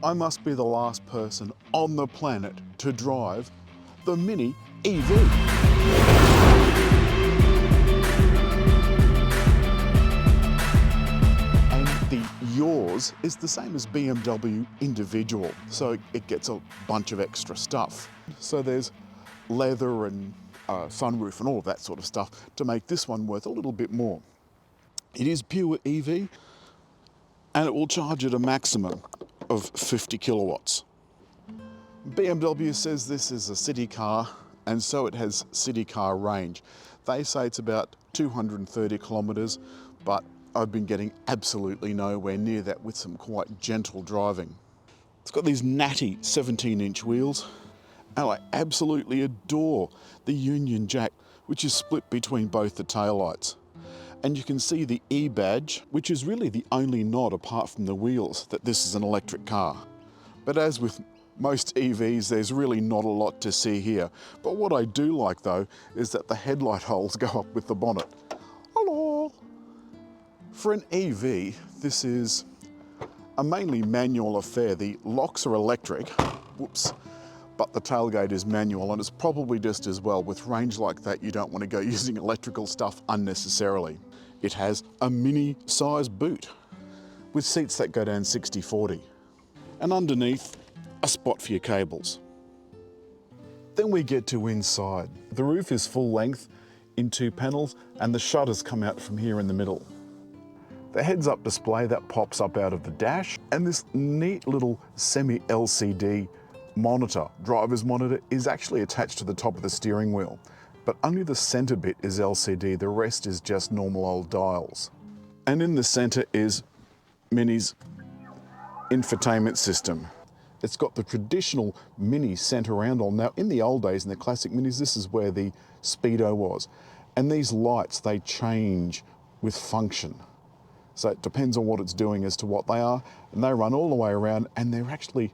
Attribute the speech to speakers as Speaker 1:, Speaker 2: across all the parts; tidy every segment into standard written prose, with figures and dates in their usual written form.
Speaker 1: I must be the last person on the planet to drive the Mini EV. The yours is the same as BMW individual, so it gets a bunch of extra stuff. So there's leather and sunroof and all of that sort of stuff to make this one worth a little bit more. It is pure EV and it will charge at a maximum of 50 kilowatts. BMW says this is a city car, and so it has city car range. They say it's about 230 kilometers, but I've been getting absolutely nowhere near that with some quite gentle driving. It's got these natty 17-inch wheels, and I absolutely adore the Union Jack, which is split between both the taillights. And you can see the E badge, which is really the only nod apart from the wheels that this is an electric car. But as with most EVs, there's really not a lot to see here. But what I do like though is that the headlight holes go up with the bonnet. Hello! For an EV, this is a mainly manual affair. The locks are electric, whoops, but the tailgate is manual, and it's probably just as well. With range like that, you don't want to go using electrical stuff unnecessarily. It has a mini size boot with seats that go down 60/40. And underneath, a spot for your cables. Then we get to inside. The roof is full length in 2 panels, and the shutters come out from here in the middle. The heads-up display that pops up out of the dash, and this neat little semi-LCD monitor, driver's monitor, is actually attached to the top of the steering wheel. But only the center bit is LCD, the rest is just normal old dials. And in the center is Mini's infotainment system. It's got the traditional Mini center roundel. Now, in the old days, in the classic Minis, this is where the speedo was. And these lights, they change with function. So it depends on what it's doing as to what they are, and they run all the way around, and they're actually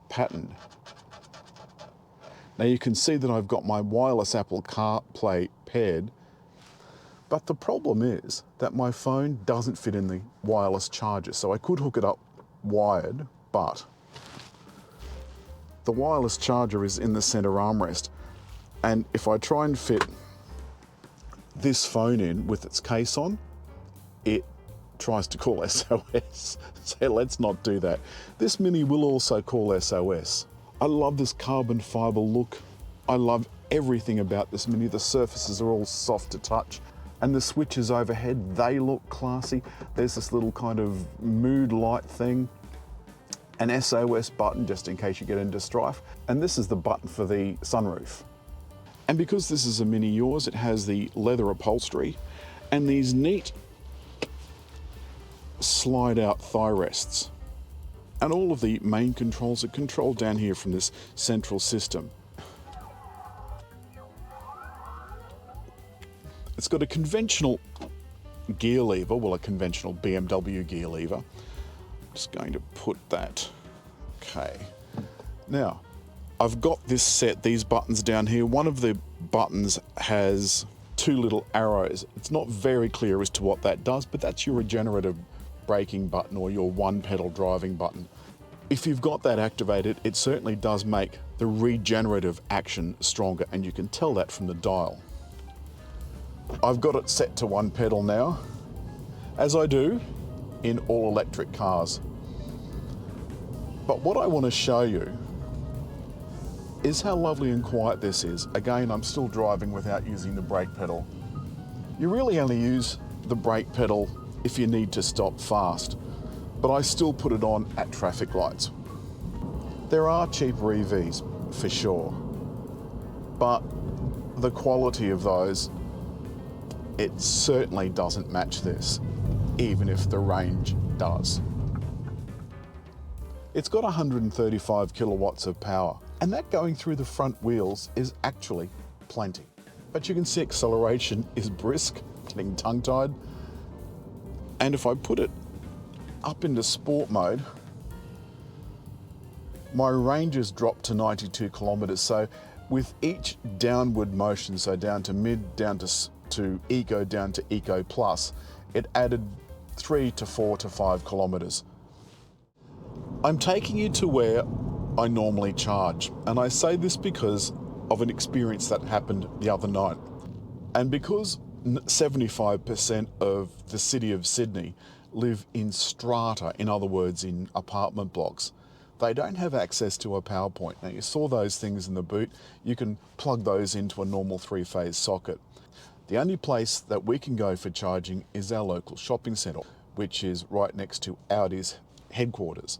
Speaker 1: patterned. Now you can see that I've got my wireless Apple CarPlay paired, but the problem is that my phone doesn't fit in the wireless charger. So I could hook it up wired, but the wireless charger is in the center armrest. And if I try and fit this phone in with its case on, it tries to call SOS. So let's not do that. This Mini will also call SOS. I love this carbon fiber look. I love everything about this Mini. The surfaces are all soft to touch, and the switches overhead, they look classy. There's this little kind of mood light thing, an SOS button just in case you get into strife, and this is the button for the sunroof. And because this is a Mini yours, it has the leather upholstery and these neat slide out thigh rests. And all of the main controls are controlled down here from this central system. It's got a conventional gear lever, well, a conventional BMW gear lever. I'm just going to put that, okay. Now, I've got this set, these buttons down here. One of the buttons has 2 little arrows. It's not very clear as to what that does, but that's your regenerative braking button or your 1-pedal driving button. If you've got that activated, it certainly does make the regenerative action stronger, and you can tell that from the dial. I've got it set to 1 pedal now, as I do in all electric cars. But what I want to show you is how lovely and quiet this is. Again, I'm still driving without using the brake pedal. You really only use the brake pedal if you need to stop fast, but I still put it on at traffic lights. There are cheaper EVs, for sure, but the quality of those, it certainly doesn't match this, even if the range does. It's got 135 kilowatts of power, and that going through the front wheels is actually plenty. But you can see acceleration is brisk, getting tongue-tied. And if I put it up into sport mode, my range has dropped to 92 kilometers. So with each downward motion, so down to mid, down to eco, down to eco plus, it added 3 to 4 to 5 kilometers. I'm taking you to where I normally charge, and I say this because of an experience that happened the other night. And because 75% of the city of Sydney live in strata, in other words, in apartment blocks, they don't have access to a power point. Now, you saw those things in the boot. You can plug those into a normal three-phase socket. The only place that we can go for charging is our local shopping centre, which is right next to Audi's headquarters.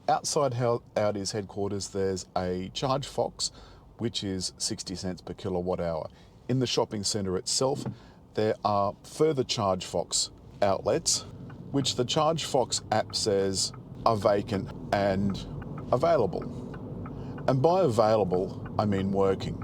Speaker 1: Outside Audi's headquarters, there's a Charge Fox, which is 60 cents per kilowatt hour. In the shopping centre itself, there are further Charge Fox outlets, which the Charge Fox app says are vacant and available. And by available, I mean working.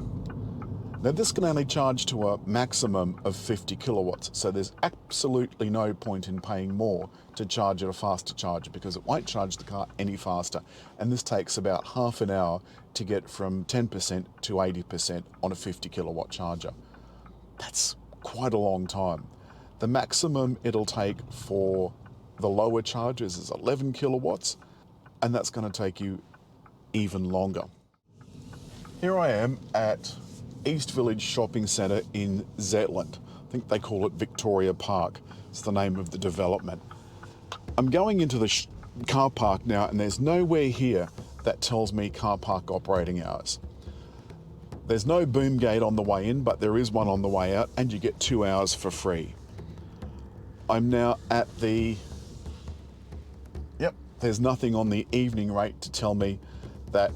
Speaker 1: Now, this can only charge to a maximum of 50 kilowatts, so there's absolutely no point in paying more to charge at a faster charger because it won't charge the car any faster. And this takes about half an hour to get from 10% to 80% on a 50 kilowatt charger. That's quite a long time. The maximum it'll take for the lower chargers is 11 kilowatts, and that's going to take you even longer. Here I am at East Village Shopping Centre in Zetland. I think they call it Victoria Park. It's the name of the development. I'm going into the car park now, and there's nowhere here that tells me car park operating hours. There's no boom gate on the way in, but there is one on the way out, and you get 2 hours for free. I'm now at the... Yep, there's nothing on the evening rate to tell me that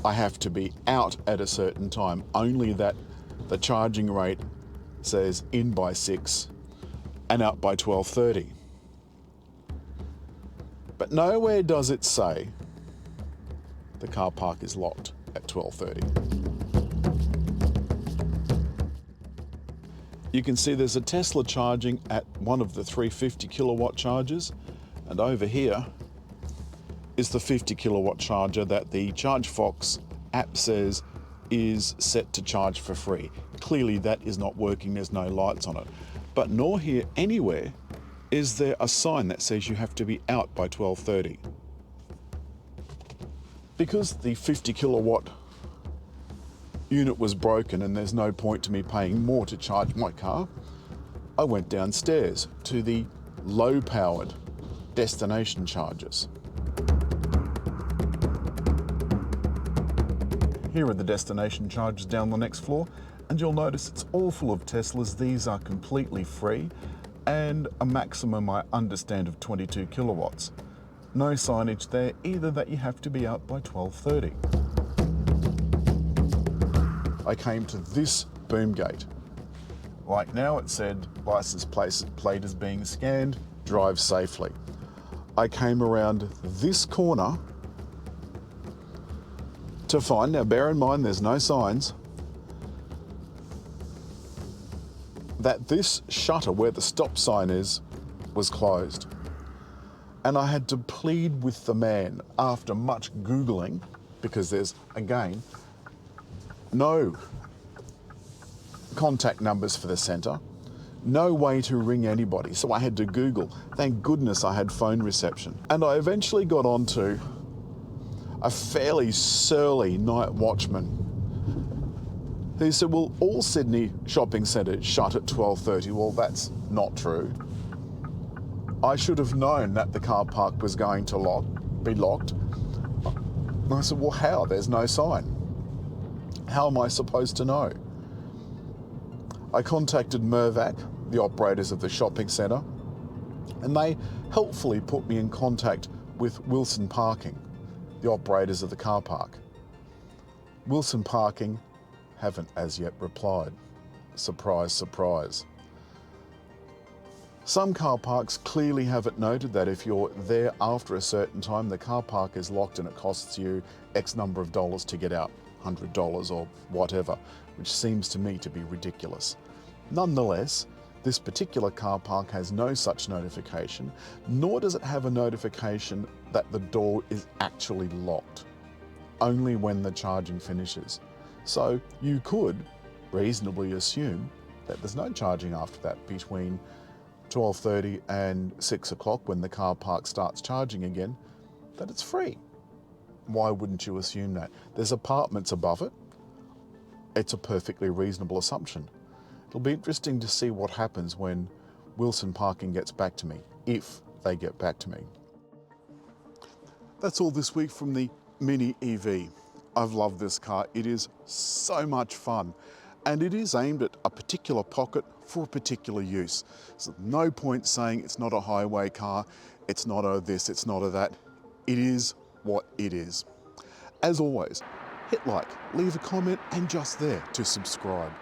Speaker 1: I have to be out at a certain time, only that the charging rate says in by 6 and out by 12:30. But nowhere does it say the car park is locked at 12:30. You can see there's a Tesla charging at one of the 350 kilowatt chargers, and over here is the 50 kilowatt charger that the Charge Fox app says is set to charge for free. Clearly that is not working, there's no lights on it. But nor here anywhere is there a sign that says you have to be out by 12:30. Because the 50 kilowatt unit was broken and there's no point to me paying more to charge my car, I went downstairs to the low-powered destination chargers. Here are the destination chargers down the next floor, and you'll notice it's all full of Teslas. These are completely free, and a maximum, I understand, of 22 kilowatts. No signage there either that you have to be out by 12:30. I came to this boom gate. Right now it said license plate is being scanned, drive safely. I came around this corner to find, now bear in mind there's no signs, that this shutter where the stop sign is was closed. And I had to plead with the man after much Googling, because there's, again, no contact numbers for the centre, no way to ring anybody, so I had to Google. Thank goodness I had phone reception. And I eventually got onto a fairly surly night watchman who said, well, all Sydney shopping centres shut at 12:30. Well, that's not true. I should have known that the car park was going to be locked. And I said, well, how? There's no sign. How am I supposed to know? I contacted Mirvac, the operators of the shopping centre, and they helpfully put me in contact with Wilson Parking, the operators of the car park. Wilson Parking haven't as yet replied. Surprise, surprise. Some car parks clearly haven't noted that if you're there after a certain time, the car park is locked and it costs you X number of dollars to get out, $100 or whatever, which seems to me to be ridiculous. Nonetheless, this particular car park has no such notification, nor does it have a notification that the door is actually locked, only when the charging finishes. So you could reasonably assume that there's no charging after that between 12:30 and 6 o'clock when the car park starts charging again. that it's free. Why wouldn't you assume that? There's apartments above it. It's a perfectly reasonable assumption. It'll be interesting to see what happens when Wilson Parking gets back to me, if they get back to me. That's all this week from the Mini EV. I've loved this car. It is so much fun, and it is aimed at a particular pocket for a particular use. So no point saying it's not a highway car, it's not a this, it's not a that. It is what it is. As always, hit like, leave a comment, and just there to subscribe.